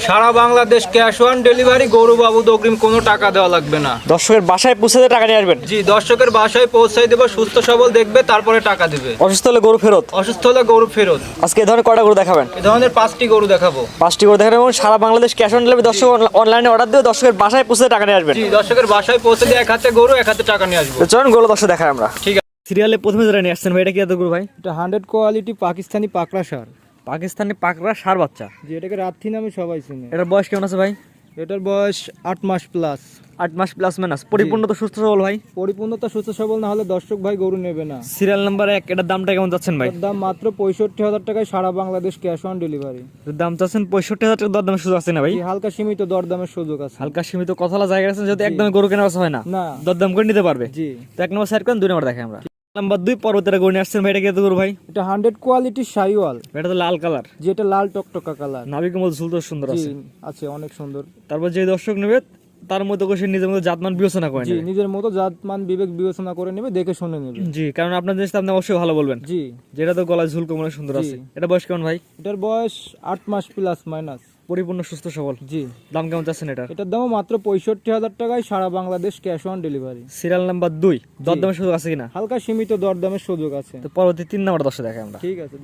Sara Bangladesh cash on delivery, গরু বাবদ অগ্রিম কোনো টাকা দেওয়া লাগবে না। দর্শকের বাসায় পৌঁছাতে টাকা নিয়ে আসবেন? জি, দর্শকের বাসায় পৌঁছাই দেবো, সুস্থ সবল দেখবে তারপরে টাকা দিবে। অসুস্থ হলে গরু ফেরত? অসুস্থ হলে গরু ফেরত। আজকে এই ধরনের কয়টা গরু দেখাবেন? এই ধরনের 5টি গরু দেখাবো। 5টি গরু দেখাবেন এবং সারা বাংলাদেশ ক্যাশ অন ডেলিভারি। দর্শক অনলাইনে অর্ডার দিয়ে দর্শকের বাসায় পৌঁছাতে টাকা নিয়ে আসবেন? জি, দর্শকের বাসায় পৌঁছে দিয়ে এক হাতে গরু এক হাতে টাকা নিয়ে আসবো। তো চলুন গরু দর্শক দেখাই আমরা। ঠিক আছে। সিরিয়ালে প্রথমে যেটা নিয়ে আসছেন ভাই, এটা কি এত গরু ভাই? এটা 100 কোয়ালিটি পাকিস্তানি পাকড়া সার। পাকিস্তানি পাকড়া সার বাচ্চা, যে এটাকে রাথি নামে সবাই চিনে। এটার বয়স কেমন আছে ভাই? এটার বয়স 8 মাস প্লাস। 8 মাস প্লাস মাইনাস। পরিপূর্ণ তো সুস্থ সবল ভাই? পরিপূর্ণতা সুস্থ সবল না হলে দর্শক ভাই গরু নেবে না। সিরিয়াল নাম্বার 1, এটার দামটা কেমন যাচ্ছেন ভাই? এর দাম মাত্র 65,000 টাকায়, সারা বাংলাদেশ ক্যাশ অন ডেলিভারি। এর দাম চাচ্ছেন 65,000 টাকা, দরদামের সুযোগ আছে না ভাই? হালকা সীমিত দরদামের সুযোগ আছে। হালকা সীমিত কথালা জায়গা আছে, যেহেতু একদমই গরু কেনা বেচা হয় না, না দরদাম করে নিতে পারবে। জি। তো 1 নম্বর সাইড করেন, 2 নম্বর দেখাই আমরা। নাম্বার 2 পর্বতের গরু নিয়ে আসছেন ভাই, এটা কি এত গরু ভাই? এটা 100 কোয়ালিটি শাইওয়াল। এটা তো লাল কালার, যেটা লাল টকটকা কালার। নাভি কমল ঝুল তো সুন্দর জি আছে। আছে, অনেক সুন্দর। তারপর যে দর্শক নেবে তার মতো করে সে নিজের মতো জাতমান বিবেচনা করে জি, নেবে। নিজের মতো জাতমান বিবেক বিবেচনা করে নেবে, দেখে শুনে নেবে। জি, কারণ আপনার জিনিসটা আপনি অবশ্যই ভালো বলবেন। জি। যেটা তো গলায় ঝুল কমলে সুন্দর জি। আছে। এটা বয়স কেমন ভাই? এটার বয়স 8 মাস প্লাস মাইনাস। পরিপূর্ণ সুস্থ সবল। জি। দাম কেমন চাচ্ছেন এটার? এটার দামও মাত্র 65,000 টাকায়, সারা Bangladesh cash on delivery. Serial number 2, দরদামের সুযোগ আছে কিনা? হালকা সীমিত দরদামের সুযোগ আছে। তো পরবর্তী 3 নম্বর দর্শক দেখাই আমরা। ঠিক আছে।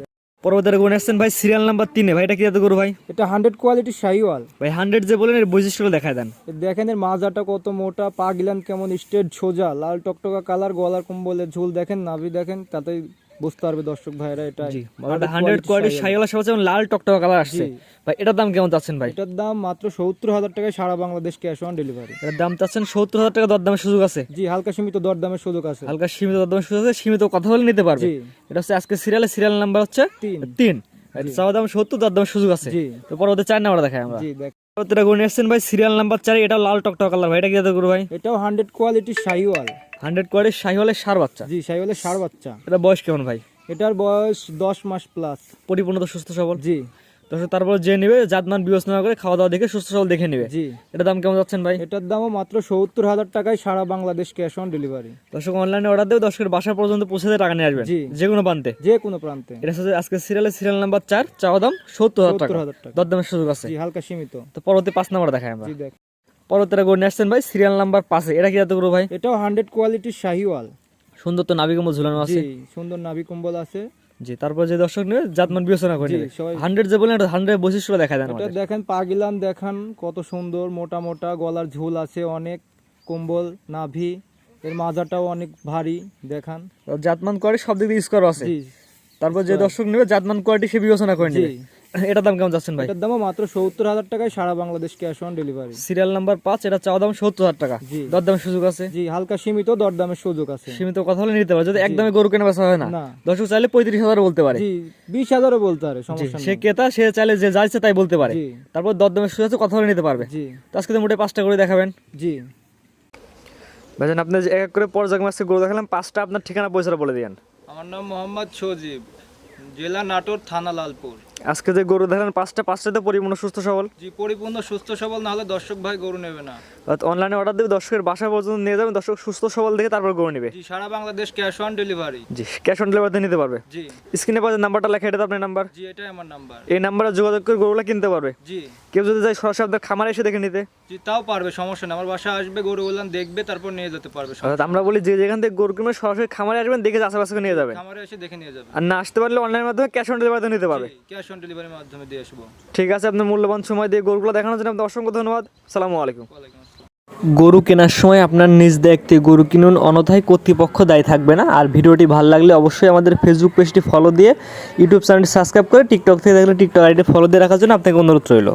পরবর্তী গরু নিয়ে আসছেন ভাই সিরিয়াল নাম্বার 3 ভাই, এটা কি এত গরু ভাই? এটা 100 কোয়ালিটি শাইওয়াল। ভাই 100 যে বলেন এর বৈশিষ্ট্যগুলো দেখায় দেন। দেখেন এর মাজাটা কত মোটা, পা গিলান কেমন স্ট্রেট সোজা, লাল টকটকা কালার, গলার কম্বলের ঝুল দেখেন, নাভি দেখেন, তাতেই বুঝতে পারবে দর্শক ভাইরা এটা। জি, এটা 100 কোয়ালিটি শাইওয়ালের সাথে যেমন লাল টকটকা কালার আসছে। ভাই এটার দাম কেমন চাচ্ছেন ভাই? এটার দাম মাত্র 70,000 টাকায়, সারা বাংলাদেশ ক্যাশ অন ডেলিভারি। এর দাম চাচ্ছেন 70,000 টাকা, দরদামের সুযোগ আছে? জি, হালকা সীমিত দরদামের সুযোগ আছে। হালকা সীমিত দরদামের সুযোগ আছে, সীমিত কথা বলে নিতে পারবে। জি। এটা হচ্ছে আজকে সিরিয়াল নাম্বার হচ্ছে 3। এটা চাওয়া দাম 70, দরদামের সুযোগ আছে। জি। তো পরবর্তী 4 নাম্বার দেখাই আমরা। জি দেখ। পরবর্তীটা গরু নিয়ে আসছেন ভাই সিরিয়াল নাম্বার 4, এটা লাল টকটকা কালার। ভাই এটা কি এত গরু ভাই? এটাও 100 কোয়ালিটি শাইওয়াল। 100 কোয়ালিটি শাহিওয়ালের ষাঁড় বাচ্চা। জি, শাইওয়ালের ষাঁড় বাচ্চা। এটা বয়স কেমন ভাই? এটার বয়স 10 মাস প্লাস। পরিপূর্ণ তো সুস্থ সবল? জি। তারপর যে নিবে জাতমান বিবেচনা করে খাওয়া দাওয়া দেখে সুস্থ সবল দেখে নিবে। জি। এটা দাম কেমন যাচ্ছেন ভাই? এটার দামও মাত্র 70,000 টাকায়, সারা বাংলাদেশ ক্যাশ অন ডেলিভারি। দর্শক অনলাইনে অর্ডার দেবে, দর্শকের বাসা পর্যন্ত পৌঁছে দিয়ে টাকা নিয়ে আসবেন। জি। যে কোনো প্রান্তে। যে কোনো প্রান্তে। এটা হচ্ছে আজকে সিরিয়াল নাম্বার 4, চাওয়া দাম 70,000 টাকা, 70,000 টাকা। দরদামের সুযোগ আছে। জি, হালকা সীমিত। তো পরবর্তী 5 নাম্বার দেখাই আমরা। জি দেখ। পরবর্তীটা গরু নিয়ে আসছেন ভাই সিরিয়াল নাম্বার 5, এটা কি এত গরু ভাই? এটাও 100 কোয়ালিটি শাহিওয়াল। সুন্দর তো নাভি কম্বল ঝুলানো আছে। জি, সুন্দর নাভি কম্বল আছে। জি, তারপর যে দর্শক নেবে জাতমান বিবেচনা করে জি, নেবে। সবাই- 100 যে বলেন 100 বৈশিষ্ট্য দেখা দেন এটা আমাদের। দেখেন পা গিলান দেখান কত সুন্দর, মোটা মোটা, গলার ঝুল আছে অনেক, কম্বল, নাভি, এর মাজাটাও অনেক ভারী দেখান। জাতমান কোয়ালিটি সব দিক দিয়ে ইউজ করা আছে। জি। তারপর যে দর্শক নেবে জাতমান কোয়ালিটি সে বিবেচনা করে জি। নেবে। এটার দাম কেমন যাচ্ছেন ভাই? এটার দামও মাত্র 70,000 টাকায়, সারা Bangladesh cash on delivery. Serial number 5, এটা চাওয়া দাম 70,000 টাকা, জি। দরদামের সুযোগ আছে। জি, হালকা সীমিত দরদামের সুযোগ আছে। সীমিত কথা হলে নিতে পারে, যদি একদমই গরু কেনা বেচা হয় না, না। দর্শক চাইলে 35,000 বলতে পারে। জি, 20,000ও বলতে পারে, জি, সমস্যা সে নেই। ক্রেতা সে চাইলে যে যাইছে তাই বলতে পারে। জি। তারপর দরদামের সুযোগ আছে, কথা বলে নিতে পারবে। জি। তো আজকে তো মোটে 5টা করে দেখাবেন। জি। ভাইজান আপনি যে এক এক করে পর্যায়ক্রমে আজকে গরু দেখালাম, 5টা আপনার ঠিকানা পয়সাটা বলে দিয়েন। আমার নাম মোহাম্মদ সজীব, জেলা নাটোর, থানা লালপুর। আজকে যে গরু দেখালেন 5টাতে পরিপূর্ণ সুস্থ সবল? জি, পরিপূর্ণ সুস্থ সবল, না হলে দর্শক ভাই গরু নেবে না। অনলাইনে অর্ডার দেবে, দর্শকের বাসা পর্যন্ত নিয়ে যাবেন, দর্শক সুস্থ সবল দেখে তারপর গরু নেবে। জি, সারা বাংলাদেশ ক্যাশ অন ডেলিভারি। জি, ক্যাশ অন ডেলিভারিতে নিতে পারবে। জি। স্ক্রিনে পাওয়া যে নাম্বারটা লেখা, এটা তো আপনার নাম্বার। জি, এটাই আমার নাম্বার। এই নাম্বারে যোগাযোগ করে গরুগুলো কিনতে পারবে। জি। কেউ যদি যায় সরাসরি আপনার খামারে এসে দেখে নিতে? জি, তাও পারবে, সমস্যা নেই। আমার বাসা আসবে, গরুগুলো দেখবে, তারপর নিয়ে যেতে পারবে। অর্থাৎ আমরা বলি যে যেখান থেকে গরু কিনবে সরাসরি খামারে আসবেন, দেখে আশেপাশে নিয়ে যাবেন। খামারে এসে দেখে নিয়ে যাবে। আর না আসতে পারলে অনলাইনের মাধ্যমে ক্যাশ অন ডেলিভারিতে নিতে পারবে। ক্যাশ অন ডেলিভারির মাধ্যমে দিয়ে আসবো। ঠিক আছে, আপনার মূল্যবান সময় দিয়ে গরুগুলো দেখানোর জন্য আপনাকে অসংখ্য ধন্যবাদ। আসসালামু আলাইকুম। ওয়ালাইকুম আসসালাম। গরু কেনার সময় আপনার নিজ দায়িত্বে গরু কিনুন, অন্যথায় কর্তৃপক্ষ দায়ী থাকবে না। আর ভিডিওটি ভালো লাগলে অবশ্যই আমাদের ফেসবুক পেজটি ফলো দিয়ে, ইউটিউব চ্যানেলটি সাবস্ক্রাইব করে, টিকটক থেকে দেখলে টিকটক আইডি ফলো দিয়ে রাখার জন্য আপনাকে অনুরোধ রইল।